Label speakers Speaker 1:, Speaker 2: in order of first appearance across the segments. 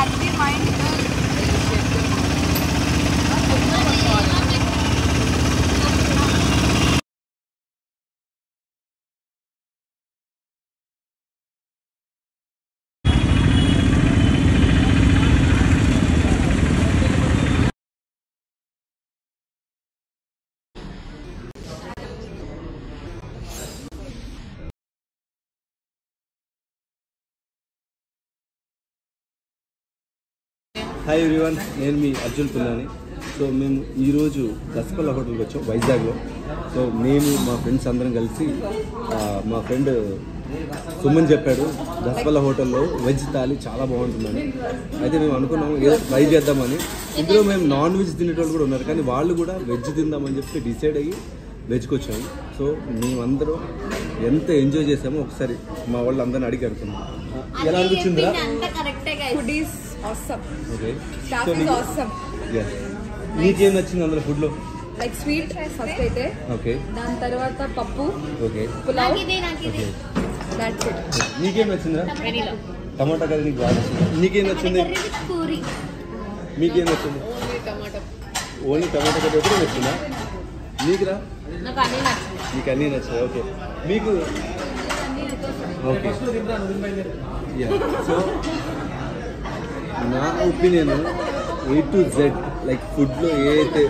Speaker 1: that be mine.
Speaker 2: Hi everyone, నేను మీ Arjun పుల్లాని. So మేము ఈరోజు దసపల్ల హోటల్కి వచ్చాం వైజాగ్లో. సో మేము మా ఫ్రెండ్స్ అందరం కలిసి మా ఫ్రెండ్ సుమన్ చెప్పాడు దసపల్ల హోటల్లో వెజ్ థాలీ చాలా బాగుంటుందని. అయితే మేము అనుకున్నాము ఏదో ట్రై చేద్దామని. ఇందులో మేము నాన్ వెజ్ తినేటోళ్ళు కూడా ఉన్నారు, కానీ వాళ్ళు కూడా వెజ్ తిందామని చెప్పి డిసైడ్ అయ్యి వెజ్కి వచ్చాము. సో మేమందరం ఎంత ఎంజాయ్ చేసామో ఒకసారి మా వాళ్ళు అందరిని అడిగి అడుగుతున్నాం. ఎలా అనిపించిందిరా?
Speaker 1: Awesome.
Speaker 2: Okay,
Speaker 1: Staff is awesome.
Speaker 2: నీకేం నచ్చింది అందులో ఫుడ్లో?
Speaker 1: Like sweet first అయితే,
Speaker 2: ఓకే,
Speaker 1: దాని తర్వాత పప్పు,
Speaker 2: okay,
Speaker 1: pulao,
Speaker 2: okay.
Speaker 1: that's it.
Speaker 2: నీకేం నచ్చిందా? టమాటా కర్రీ నీకు బాగా నచ్చింది. నీకేం నచ్చింది? మీకేం నచ్చింది? ఓన్లీ టమాటా కర్రీ ఒకటే నచ్చిందా? నీకురా? నీకు అన్నీ నచ్చాయి. ఓకే, మీకు? ఓకే. సో నా opinion A to Z like ఫుడ్లో ఏదైతే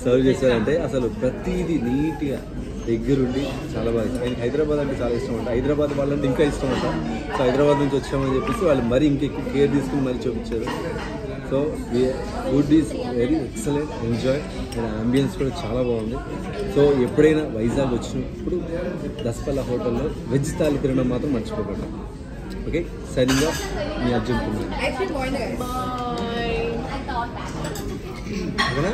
Speaker 2: సర్వ్ చేస్తారంటే అసలు ప్రతిదీ నీట్గా దగ్గరుండి చాలా బాగా ఇష్టం. ఆయనకి హైదరాబాద్ అంటే చాలా ఇష్టం అంట. హైదరాబాద్ వాళ్ళంటే ఇంకా ఇష్టం అంట. సో హైదరాబాద్ నుంచి వచ్చామని చెప్పేసి వాళ్ళు మరీ ఇంకెక్కువ కేర్ తీసుకుని మరీ చూపించారు. So food is very excellent, enjoy, and ambience కూడా చాలా బాగుంది. సో ఎప్పుడైనా వైజాగ్ వచ్చినప్పుడు దసపల్ల హోటల్లో వెజ్ థాలీ తినడం మాత్రం మర్చిపోకండి. ఓకే, సైనింగ్ ఆఫ్, మీ అర్జున్ కుమార్. ఓకేనా?